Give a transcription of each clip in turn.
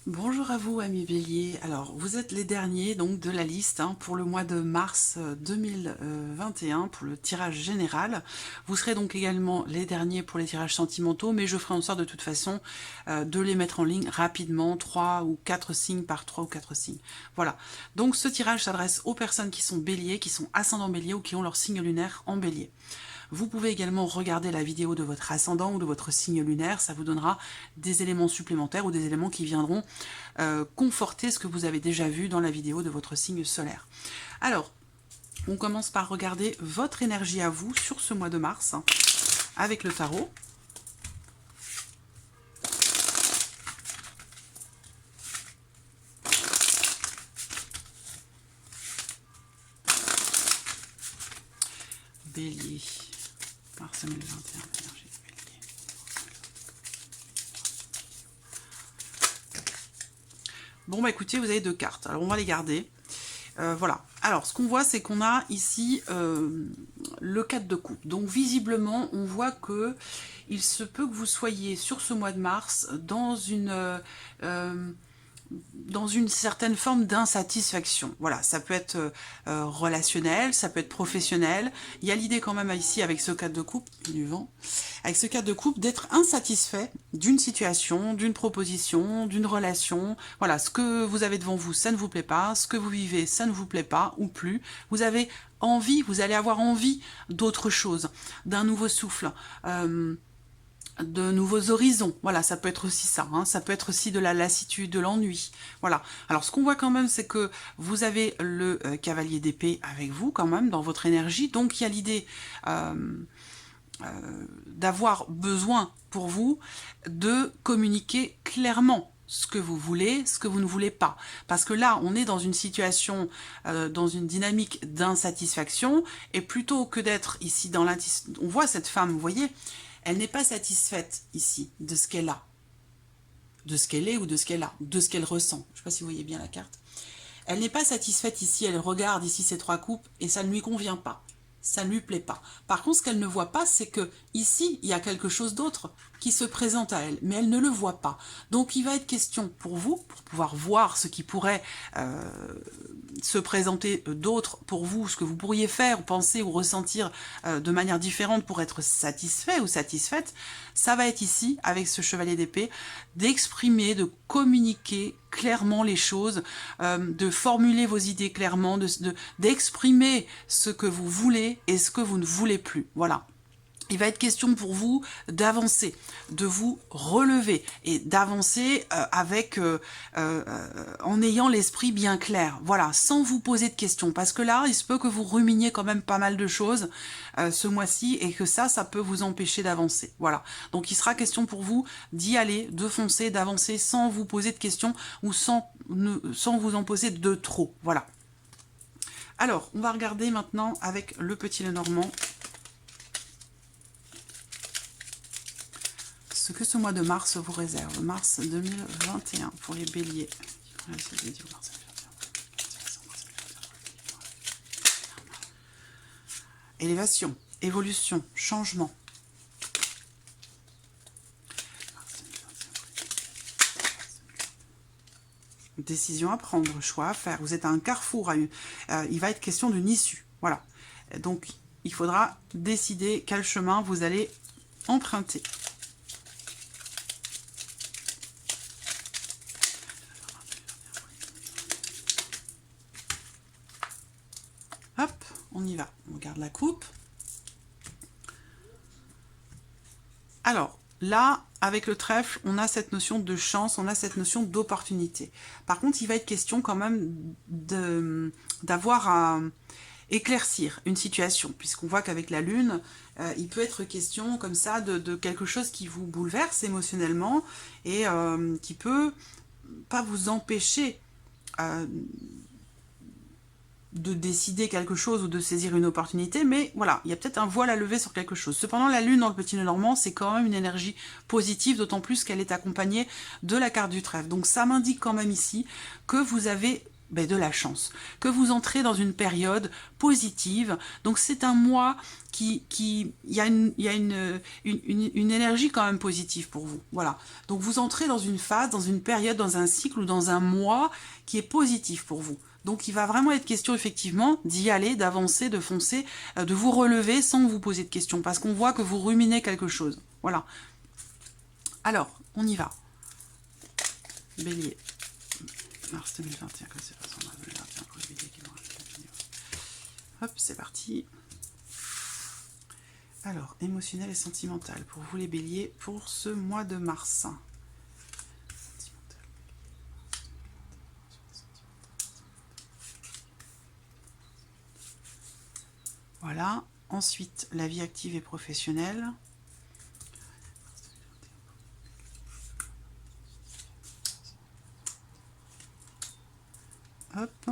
Bonjour à vous amis Bélier. Alors vous êtes les derniers donc de la liste pour le mois de mars 2021 pour le tirage général. Vous serez donc également les derniers pour les tirages sentimentaux, mais je ferai en sorte de toute façon de les mettre en ligne rapidement, 3 ou 4 signes par 3 ou 4 signes. Voilà, donc ce tirage s'adresse aux personnes qui sont béliers, qui sont ascendants bélier ou qui ont leur signe lunaire en bélier. Vous pouvez également regarder la vidéo de votre ascendant ou de votre signe lunaire, ça vous donnera des éléments supplémentaires ou des éléments qui viendront conforter ce que vous avez déjà vu dans la vidéo de votre signe solaire. Alors, on commence par regarder votre énergie à vous sur ce mois de mars avec le tarot. Bélier, mars 2021, énergie Bélier. Bon bah écoutez, vous avez 2 cartes, alors on va les garder. Voilà, alors ce qu'on voit c'est qu'on a ici le 4 de coupe. Donc visiblement on voit que il se peut que vous soyez sur ce mois de mars dans une certaine forme d'insatisfaction. Voilà, ça peut être relationnel, ça peut être professionnel. Il y a l'idée quand même ici avec ce 4 de coupe, du vent, avec ce 4 de coupe d'être insatisfait d'une situation, d'une proposition, d'une relation. Voilà, ce que vous avez devant vous, ça ne vous plaît pas, ce que vous vivez, ça ne vous plaît pas ou plus. Vous avez envie, vous allez avoir envie d'autre chose, d'un nouveau souffle. De nouveaux horizons, voilà, ça peut être aussi ça, ça peut être aussi de la lassitude, de l'ennui, voilà. Alors ce qu'on voit quand même, c'est que vous avez le cavalier d'épée avec vous quand même dans votre énergie, donc il y a l'idée d'avoir besoin pour vous de communiquer clairement ce que vous voulez, ce que vous ne voulez pas. Parce que là, on est dans une situation, dans une dynamique d'insatisfaction, et plutôt que d'être ici dans on voit cette femme, vous voyez, elle n'est pas satisfaite ici de ce qu'elle a, de ce qu'elle est ou de ce qu'elle a, de ce qu'elle ressent. Je ne sais pas si vous voyez bien la carte. Elle n'est pas satisfaite ici, elle regarde ici ces 3 coupes et ça ne lui convient pas. Ça ne lui plaît pas. Par contre, ce qu'elle ne voit pas, c'est que ici, il y a quelque chose d'autre qui se présente à elle, mais elle ne le voit pas. Donc, il va être question pour vous, pour pouvoir voir ce qui pourrait se présenter d'autre pour vous, ce que vous pourriez faire, penser ou ressentir de manière différente pour être satisfait ou satisfaite, ça va être ici, avec ce chevalier d'épée, d'exprimer, de communiquer clairement les choses, de formuler vos idées clairement, d'exprimer ce que vous voulez et ce que vous ne voulez plus. Voilà. Il va être question pour vous d'avancer, de vous relever et d'avancer en ayant l'esprit bien clair. Voilà, sans vous poser de questions. Parce que là, il se peut que vous ruminiez quand même pas mal de choses ce mois-ci et que ça peut vous empêcher d'avancer. Voilà. Donc il sera question pour vous d'y aller, de foncer, d'avancer sans vous poser de questions ou sans vous en poser de trop. Voilà. Alors, on va regarder maintenant avec le petit Lenormand ce que ce mois de mars vous réserve. Mars 2021 pour les béliers. Élévation, évolution, changement. Décision à prendre, choix à faire. Vous êtes à un carrefour. Il va être question d'une issue. Voilà. Donc, il faudra décider quel chemin vous allez emprunter. Hop, on y va. On regarde la coupe. Alors, là, avec le trèfle, on a cette notion de chance, on a cette notion d'opportunité. Par contre, il va être question quand même d'avoir à éclaircir une situation, puisqu'on voit qu'avec la lune, il peut être question comme ça de quelque chose qui vous bouleverse émotionnellement et qui peut pas vous empêcher de décider quelque chose ou de saisir une opportunité, mais voilà, il y a peut-être un voile à lever sur quelque chose. Cependant, la lune dans le petit Lenormand, c'est quand même une énergie positive, d'autant plus qu'elle est accompagnée de la carte du trèfle. Donc ça m'indique quand même ici que vous avez ben, de la chance, que vous entrez dans une période positive. Donc c'est un mois il y a une énergie quand même positive pour vous. Voilà. Donc vous entrez dans une phase, dans une période, dans un cycle ou dans un mois qui est positif pour vous. Donc il va vraiment être question effectivement d'y aller, d'avancer, de foncer, de vous relever sans vous poser de questions, parce qu'on voit que vous ruminez quelque chose. Voilà. Alors, on y va. Bélier. Mars 2021, que c'est pas Mars 2021 pour les béliers qui vont rester. Hop, c'est parti. Alors, émotionnel et sentimental pour vous les béliers pour ce mois de mars. Voilà. Ensuite, la vie active et professionnelle. Hop.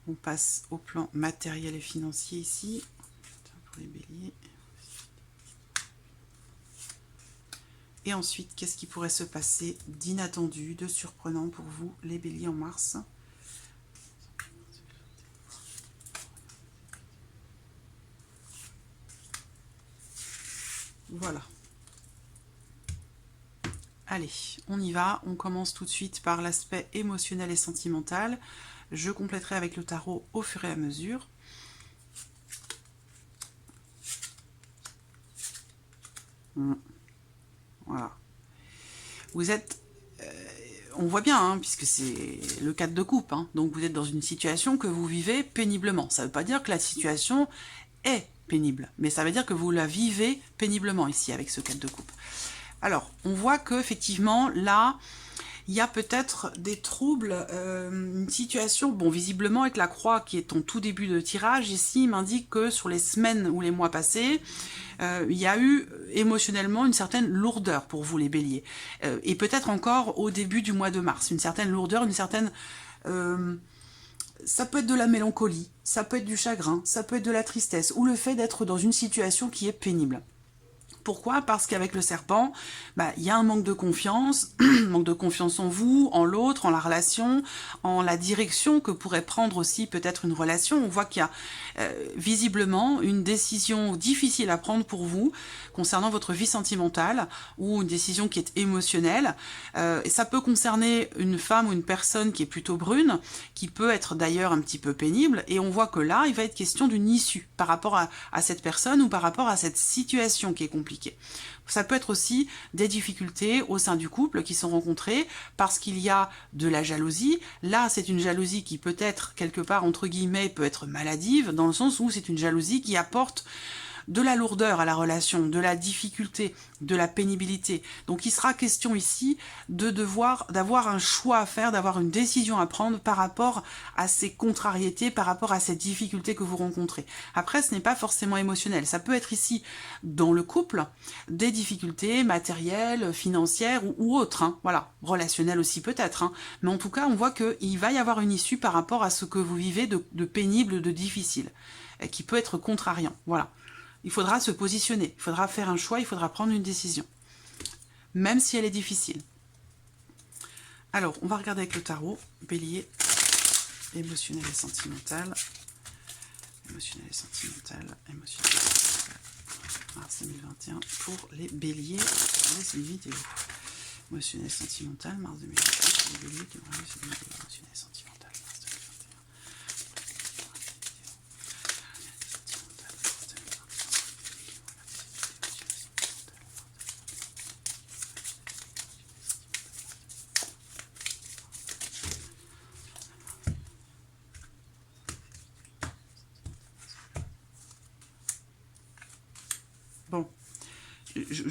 On passe au plan matériel et financier ici. Pour les béliers. Et ensuite, qu'est-ce qui pourrait se passer d'inattendu, de surprenant pour vous, les béliers en mars ? Voilà. Allez, on y va. On commence tout de suite par l'aspect émotionnel et sentimental. Je compléterai avec le tarot au fur et à mesure. Voilà. Vous êtes... on voit bien, hein, puisque c'est le 4 de coupe. Hein, donc vous êtes dans une situation que vous vivez péniblement. Ça ne veut pas dire que la situation est pénible, mais ça veut dire que vous la vivez péniblement ici avec ce 4 de coupe. Alors, on voit qu'effectivement, là, il y a peut-être des troubles, une situation, bon, visiblement avec la croix qui est en tout début de tirage, ici, il m'indique que sur les semaines ou les mois passés, il y a eu émotionnellement une certaine lourdeur pour vous les béliers. Et peut-être encore au début du mois de mars, une certaine lourdeur, une certaine... ça peut être de la mélancolie, ça peut être du chagrin, ça peut être de la tristesse, ou le fait d'être dans une situation qui est pénible. Pourquoi? Parce qu'avec le serpent, il y a un manque de confiance en vous, en l'autre, en la relation, en la direction que pourrait prendre aussi peut-être une relation. On voit qu'il y a visiblement une décision difficile à prendre pour vous concernant votre vie sentimentale ou une décision qui est émotionnelle. Et ça peut concerner une femme ou une personne qui est plutôt brune, qui peut être d'ailleurs un petit peu pénible. Et on voit que là, il va être question d'une issue par rapport à cette personne ou par rapport à cette situation qui est compliquée. Ça peut être aussi des difficultés au sein du couple qui sont rencontrées parce qu'il y a de la jalousie. Là, c'est une jalousie qui peut être, quelque part, entre guillemets, peut être maladive, dans le sens où c'est une jalousie qui apporte de la lourdeur à la relation, de la difficulté, de la pénibilité. Donc il sera question ici d'avoir un choix à faire, d'avoir une décision à prendre par rapport à ces contrariétés, par rapport à ces difficultés que vous rencontrez. Après, ce n'est pas forcément émotionnel. Ça peut être ici, dans le couple, des difficultés matérielles, financières ou autres. Hein. Voilà, relationnelles aussi peut-être. Hein. Mais en tout cas, on voit qu'il va y avoir une issue par rapport à ce que vous vivez de pénible, de difficile, qui peut être contrariant. Voilà. Il faudra se positionner, il faudra faire un choix, il faudra prendre une décision, même si elle est difficile. Alors, on va regarder avec le tarot, bélier, émotionnel et sentimental, émotionnel et sentimental, émotionnel et sentimental, mars 2021, pour les béliers, regardez cette vidéo, émotionnel et sentimental, mars 2021, pour les béliers qui vont regarder cette vidéo, émotionnel et sentimental.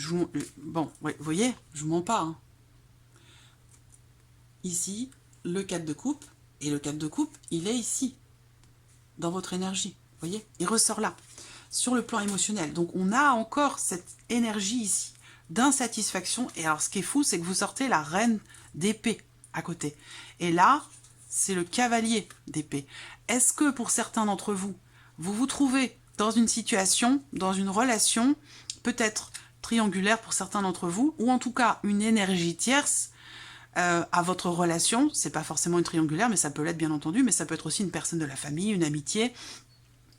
Bon, bon, ouais, vous voyez, je vous mens pas. Hein. Ici, le 4 de coupe, et le 4 de coupe, il est ici, dans votre énergie. Vous voyez, il ressort là, sur le plan émotionnel. Donc, on a encore cette énergie ici, d'insatisfaction. Et alors, ce qui est fou, c'est que vous sortez la reine d'épée à côté. Et là, c'est le cavalier d'épée. Est-ce que, pour certains d'entre vous, vous vous trouvez dans une situation, dans une relation, peut-être triangulaire pour certains d'entre vous, ou en tout cas une énergie tierce à votre relation. C'est pas forcément une triangulaire, mais ça peut l'être bien entendu, mais ça peut être aussi une personne de la famille, une amitié,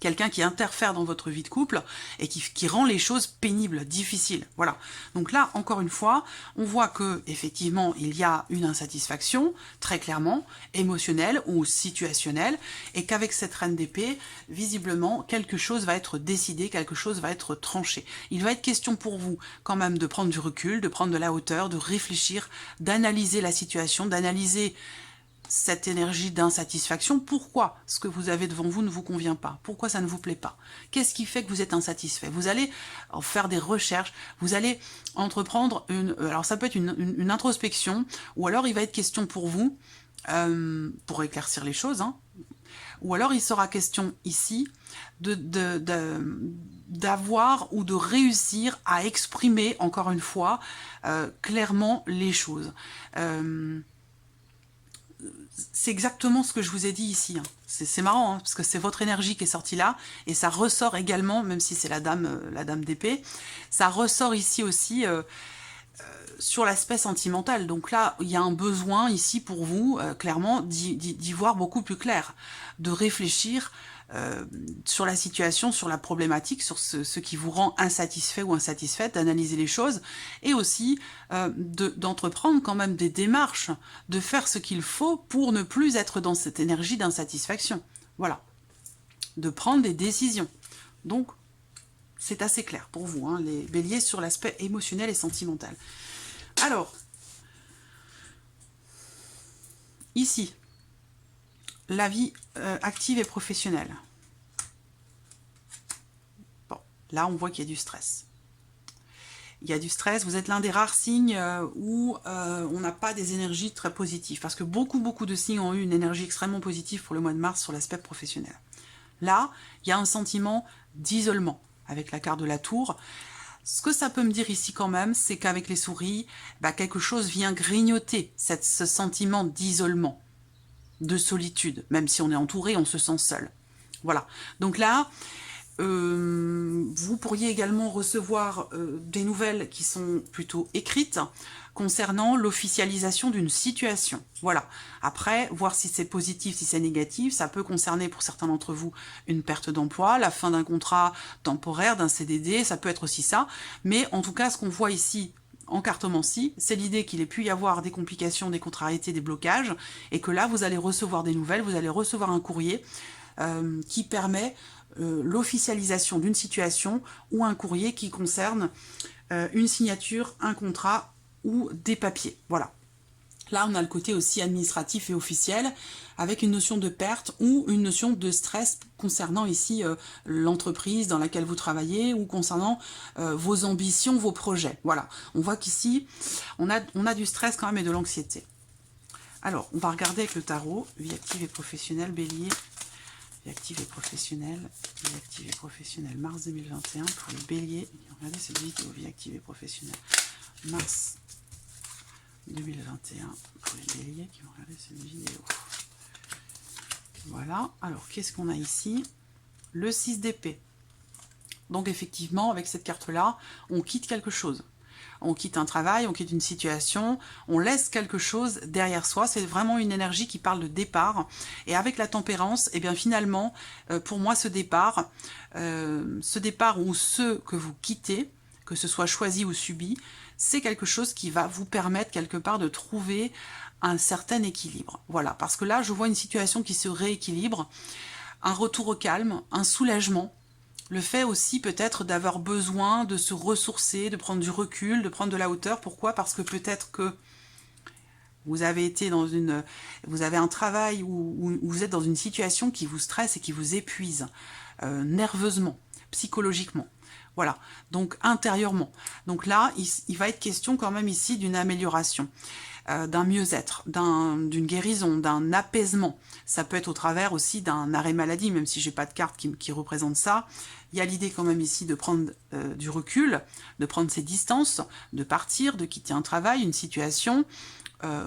quelqu'un qui interfère dans votre vie de couple et qui rend les choses pénibles, difficiles. Voilà. Donc là, encore une fois, on voit que effectivement, il y a une insatisfaction, très clairement, émotionnelle ou situationnelle, et qu'avec cette reine d'épée, visiblement, quelque chose va être décidé, quelque chose va être tranché. Il va être question pour vous, quand même, de prendre du recul, de prendre de la hauteur, de réfléchir, d'analyser la situation, d'analyser cette énergie d'insatisfaction. Pourquoi ce que vous avez devant vous ne vous convient pas? Pourquoi ça ne vous plaît pas? Qu'est-ce qui fait que vous êtes insatisfait? Vous allez faire des recherches, vous allez entreprendre alors ça peut être une introspection, ou alors il va être question pour vous, pour éclaircir les choses, hein, ou alors il sera question ici d'avoir ou de réussir à exprimer, encore une fois, clairement les choses. C'est exactement ce que je vous ai dit ici. Hein. C'est marrant, hein, parce que c'est votre énergie qui est sortie là, et ça ressort également, même si c'est la dame d'épée, ça ressort ici aussi sur l'aspect sentimental. Donc là, il y a un besoin ici pour vous, clairement, d'y voir beaucoup plus clair, de réfléchir sur la situation, sur la problématique, sur ce qui vous rend insatisfait ou insatisfaite, d'analyser les choses, et aussi d'entreprendre quand même des démarches, de faire ce qu'il faut pour ne plus être dans cette énergie d'insatisfaction. Voilà. De prendre des décisions. Donc, c'est assez clair pour vous, hein, les béliers, sur l'aspect émotionnel et sentimental. Alors, ici, la vie active et professionnelle. Bon, là, on voit qu'il y a du stress. Il y a du stress, vous êtes l'un des rares signes où on n'a pas des énergies très positives, parce que beaucoup de signes ont eu une énergie extrêmement positive pour le mois de mars sur l'aspect professionnel. Là, il y a un sentiment d'isolement, avec la carte de la tour. Ce que ça peut me dire ici quand même, c'est qu'avec les souris, quelque chose vient grignoter ce sentiment d'isolement, de solitude. Même si on est entouré, on se sent seul. Voilà. Donc là, vous pourriez également recevoir des nouvelles qui sont plutôt écrites concernant l'officialisation d'une situation. Voilà. Après, voir si c'est positif, si c'est négatif, ça peut concerner pour certains d'entre vous une perte d'emploi, la fin d'un contrat temporaire, d'un CDD, ça peut être aussi ça. Mais en tout cas, ce qu'on voit ici en cartomancie, c'est l'idée qu'il ait pu y avoir des complications, des contrariétés, des blocages, et que là, vous allez recevoir des nouvelles, vous allez recevoir un courrier qui permet l'officialisation d'une situation ou un courrier qui concerne une signature, un contrat ou des papiers. Voilà. Là, on a le côté aussi administratif et officiel, avec une notion de perte ou une notion de stress concernant ici l'entreprise dans laquelle vous travaillez ou concernant vos ambitions, vos projets. Voilà. On voit qu'ici, on a du stress quand même et de l'anxiété. Alors, on va regarder avec le tarot, vie active et professionnelle, bélier. Vie active et professionnelle, mars 2021 pour les béliers. Regardez cette vidéo, vie active et professionnelle, mars 2021 pour les béliers qui vont regarder cette vidéo. Voilà, alors qu'est-ce qu'on a ici? Le 6 d'épée. Donc effectivement, avec cette carte-là, on quitte quelque chose. On quitte un travail, on quitte une situation, on laisse quelque chose derrière soi. C'est vraiment une énergie qui parle de départ. Et avec la tempérance, et bien finalement, pour moi, ce départ ou ce que vous quittez, que ce soit choisi ou subi, c'est quelque chose qui va vous permettre quelque part de trouver un certain équilibre. Voilà, parce que là, je vois une situation qui se rééquilibre, un retour au calme, un soulagement. Le fait aussi peut-être d'avoir besoin de se ressourcer, de prendre du recul, de prendre de la hauteur. Pourquoi? Parce que peut-être que vous avez été vous avez un travail où vous êtes dans une situation qui vous stresse et qui vous épuise nerveusement, psychologiquement. Voilà, donc intérieurement. Donc là, il va être question quand même ici d'une amélioration, d'un mieux-être, d'une guérison, d'un apaisement. Ça peut être au travers aussi d'un arrêt maladie, même si j'ai pas de carte qui représente ça. Il y a l'idée quand même ici de prendre du recul, de prendre ses distances, de partir, de quitter un travail, une situation,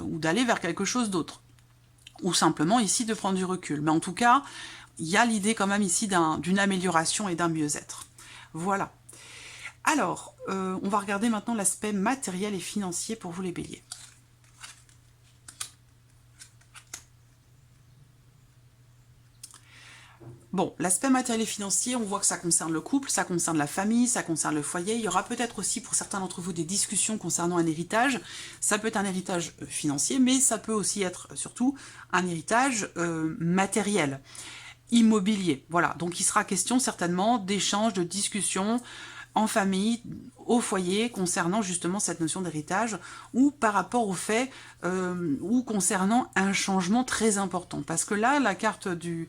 ou d'aller vers quelque chose d'autre. Ou simplement ici de prendre du recul. Mais en tout cas, il y a l'idée quand même ici d'une amélioration et d'un mieux-être. Voilà. Alors, on va regarder maintenant l'aspect matériel et financier pour vous les béliers. Bon, l'aspect matériel et financier, on voit que ça concerne le couple, ça concerne la famille, ça concerne le foyer. Il y aura peut-être aussi pour certains d'entre vous des discussions concernant un héritage. Ça peut être un héritage financier, mais ça peut aussi être surtout un héritage matériel, immobilier. Voilà, donc il sera question certainement d'échanges, de discussions en famille, au foyer, concernant justement cette notion d'héritage, ou par rapport au fait, ou concernant un changement très important. Parce que là, la carte du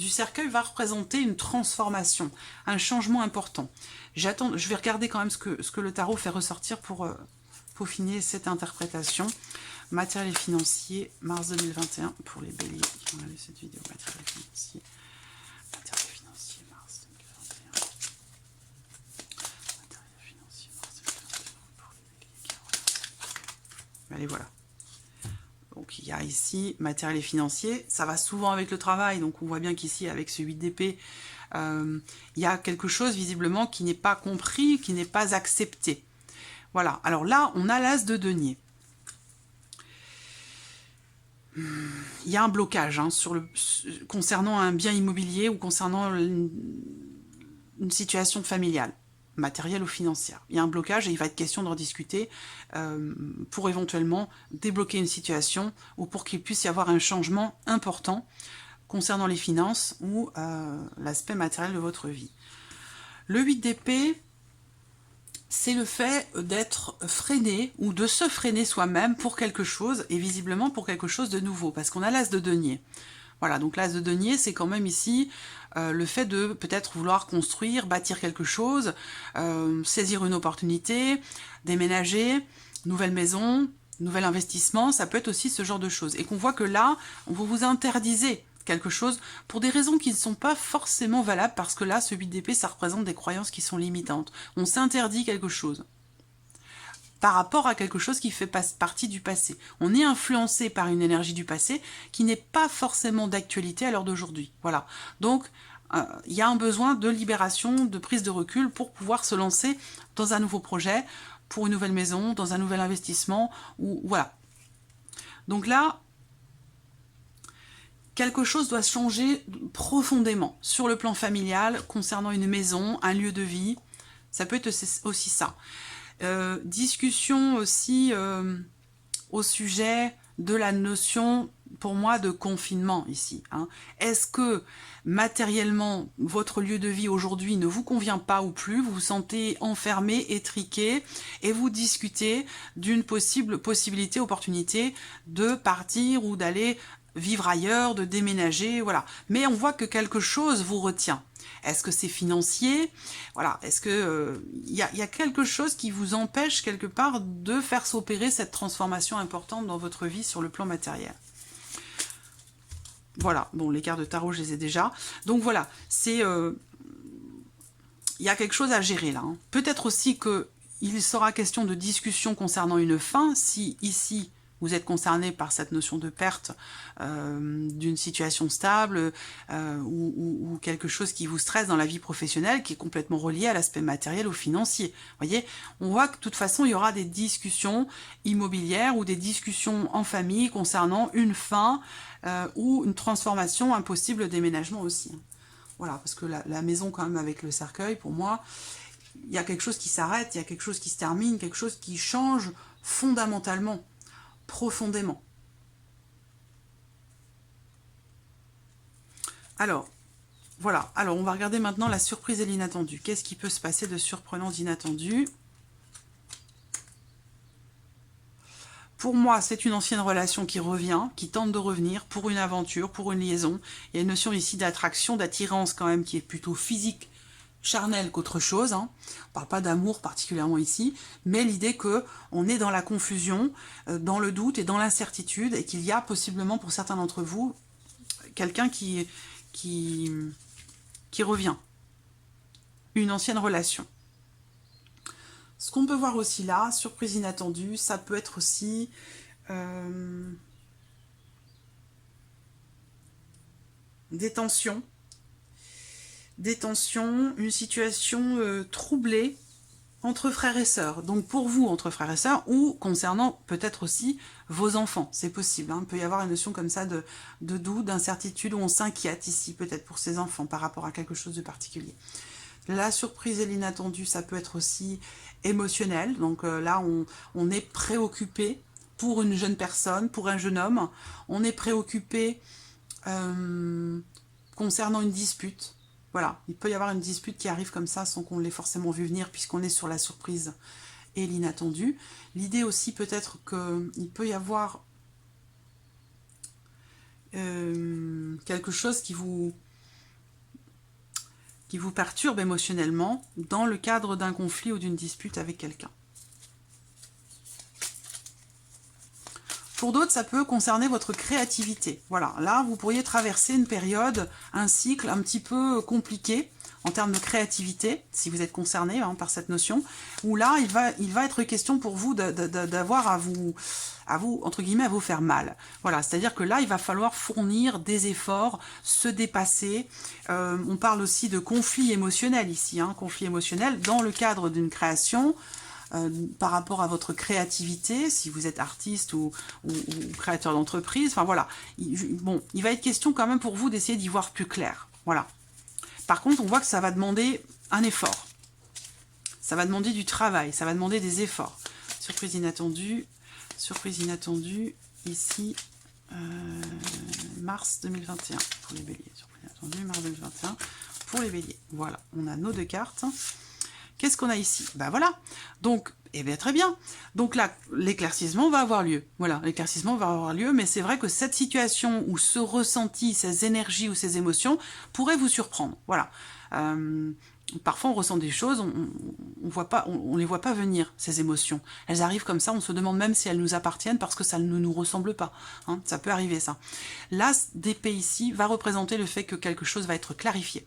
cercueil va représenter une transformation, un changement important. Je vais regarder quand même ce que le tarot fait ressortir pour peaufiner cette interprétation. Matériel et financier, mars 2021, pour les béliers qui ont regardé cette vidéo. Matériel et financier, matériel et financier, mars 2021. Matériel et financier, mars 2021, pour les béliers qui ont regardé cette vidéo. Allez, voilà. Donc il y a ici matériel et financier, ça va souvent avec le travail, donc on voit bien qu'ici avec ce 8 d'épée, il y a quelque chose visiblement qui n'est pas compris, qui n'est pas accepté. Voilà, alors là on a l'as de denier. Il y a un blocage hein, concernant un bien immobilier ou concernant une situation familiale, matérielle ou financière. Il y a un blocage et il va être question d'en discuter pour éventuellement débloquer une situation ou pour qu'il puisse y avoir un changement important concernant les finances ou l'aspect matériel de votre vie. Le 8 d'épée, c'est le fait d'être freiné ou de se freiner soi-même pour quelque chose et visiblement pour quelque chose de nouveau parce qu'on a l'as de denier. Voilà, donc l'as de denier, c'est quand même ici le fait de peut-être vouloir construire, bâtir quelque chose, saisir une opportunité, déménager, nouvelle maison, nouvel investissement, ça peut être aussi ce genre de choses. Et qu'on voit que là, vous vous interdisez quelque chose pour des raisons qui ne sont pas forcément valables parce que là, ce 8 d'épée, ça représente des croyances qui sont limitantes. On s'interdit quelque chose par rapport à quelque chose qui fait partie du passé. On est influencé par une énergie du passé qui n'est pas forcément d'actualité à l'heure d'aujourd'hui. Voilà. Donc, il y a un besoin de libération, de prise de recul pour pouvoir se lancer dans un nouveau projet, pour une nouvelle maison, dans un nouvel investissement, ou voilà. Donc là, quelque chose doit changer profondément sur le plan familial, concernant une maison, un lieu de vie. Ça peut être aussi ça. Discussion aussi au sujet de la notion, pour moi, de confinement ici. Hein. Est-ce que matériellement, votre lieu de vie aujourd'hui ne vous convient pas ou plus, vous vous sentez enfermé, étriqué, et vous discutez d'une possibilité, opportunité de partir ou d'aller vivre ailleurs, de déménager, voilà. Mais on voit que quelque chose vous retient. Est-ce que c'est financier? Voilà. Est-ce que y a quelque chose qui vous empêche quelque part de faire s'opérer cette transformation importante dans votre vie sur le plan matériel? Voilà. Bon, les cartes de tarot, je les ai déjà. Donc voilà, c'est y a quelque chose à gérer là. Hein. Peut-être aussi que il sera question de discussion concernant une fin, si ici vous êtes concerné par cette notion de perte d'une situation stable ou quelque chose qui vous stresse dans la vie professionnelle, qui est complètement relié à l'aspect matériel ou financier. Vous voyez, on voit que de toute façon, il y aura des discussions immobilières ou des discussions en famille concernant une fin ou une transformation, un possible déménagement aussi. Voilà, parce que la maison quand même avec le cercueil, pour moi, il y a quelque chose qui s'arrête, il y a quelque chose qui se termine, quelque chose qui change fondamentalement, profondément. Alors, voilà. Alors, on va regarder maintenant la surprise et l'inattendu. Qu'est-ce qui peut se passer de surprenant, d'inattendu? Pour moi, c'est une ancienne relation qui revient, qui tente de revenir pour une aventure, pour une liaison. Il y a une notion ici d'attraction, d'attirance quand même qui est plutôt physique, charnelle qu'autre chose. Hein. On ne parle pas d'amour particulièrement ici, mais l'idée qu'on est dans la confusion, dans le doute et dans l'incertitude et qu'il y a possiblement pour certains d'entre vous quelqu'un qui revient. Une ancienne relation. Ce qu'on peut voir aussi là, surprise inattendue, ça peut être aussi des tensions, une situation troublée entre frères et sœurs. Donc pour vous, entre frères et sœurs, ou concernant peut-être aussi vos enfants. C'est possible. Hein. Il peut y avoir une notion comme ça de doute, d'incertitude, où on s'inquiète ici peut-être pour ses enfants par rapport à quelque chose de particulier. La surprise et l'inattendu, ça peut être aussi émotionnel. Donc là, on est préoccupé pour une jeune personne, pour un jeune homme. On est préoccupé concernant une dispute. Voilà, il peut y avoir une dispute qui arrive comme ça sans qu'on l'ait forcément vu venir puisqu'on est sur la surprise et l'inattendu. L'idée aussi peut-être qu'il peut y avoir quelque chose qui vous perturbe émotionnellement dans le cadre d'un conflit ou d'une dispute avec quelqu'un. Pour d'autres, ça peut concerner votre créativité. Voilà, là, vous pourriez traverser une période, un cycle un petit peu compliqué en termes de créativité, si vous êtes concerné hein, par cette notion, où là, il va être question pour vous d'avoir à vous, entre guillemets, à vous faire mal. Voilà, c'est-à-dire que là, il va falloir fournir des efforts, se dépasser. On parle aussi de conflit émotionnel ici, hein, conflit émotionnel dans le cadre d'une création, par rapport à votre créativité, si vous êtes artiste ou créateur d'entreprise, enfin voilà. Bon, il va être question quand même pour vous d'essayer d'y voir plus clair. Voilà. Par contre, on voit que ça va demander un effort. Ça va demander du travail, ça va demander des efforts. Surprise inattendue, ici, mars 2021 pour les béliers. Surprise inattendue, mars 2021 pour les béliers. Voilà, on a nos deux cartes. Qu'est-ce qu'on a ici? Ben voilà, donc, eh bien très bien. Donc là, l'éclaircissement va avoir lieu. Voilà, l'éclaircissement va avoir lieu, mais c'est vrai que cette situation ou ce ressenti, ces énergies ou ces émotions pourraient vous surprendre. Voilà. Parfois, on ressent des choses, on les voit pas venir, ces émotions. Elles arrivent comme ça, on se demande même si elles nous appartiennent parce que ça ne nous ressemble pas. Hein, ça peut arriver, ça. L'as d'épée ici va représenter le fait que quelque chose va être clarifié.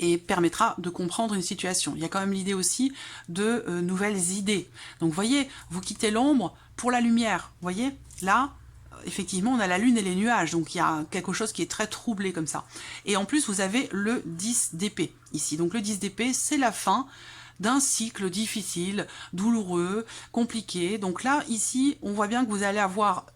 Et permettra de comprendre une situation. Il y a quand même l'idée aussi de nouvelles idées. Donc, vous voyez, vous quittez l'ombre pour la lumière. Vous voyez, là, effectivement, on a la lune et les nuages. Donc, il y a quelque chose qui est très troublé comme ça. Et en plus, vous avez le 10 d'épée ici. Donc, le 10 d'épée, c'est la fin d'un cycle difficile, douloureux, compliqué. Donc là, ici, on voit bien que vous allez avoir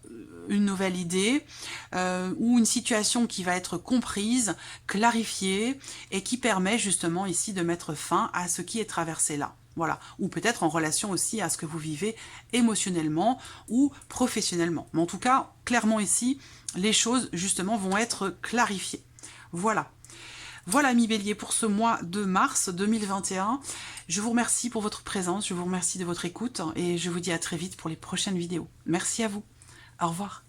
une nouvelle idée ou une situation qui va être comprise, clarifiée et qui permet justement ici de mettre fin à ce qui est traversé là. Voilà, ou peut-être en relation aussi à ce que vous vivez émotionnellement ou professionnellement. Mais en tout cas, clairement ici, les choses justement vont être clarifiées. Voilà. Voilà, amis béliers, pour ce mois de mars 2021. Je vous remercie pour votre présence, je vous remercie de votre écoute et je vous dis à très vite pour les prochaines vidéos. Merci à vous. Au revoir.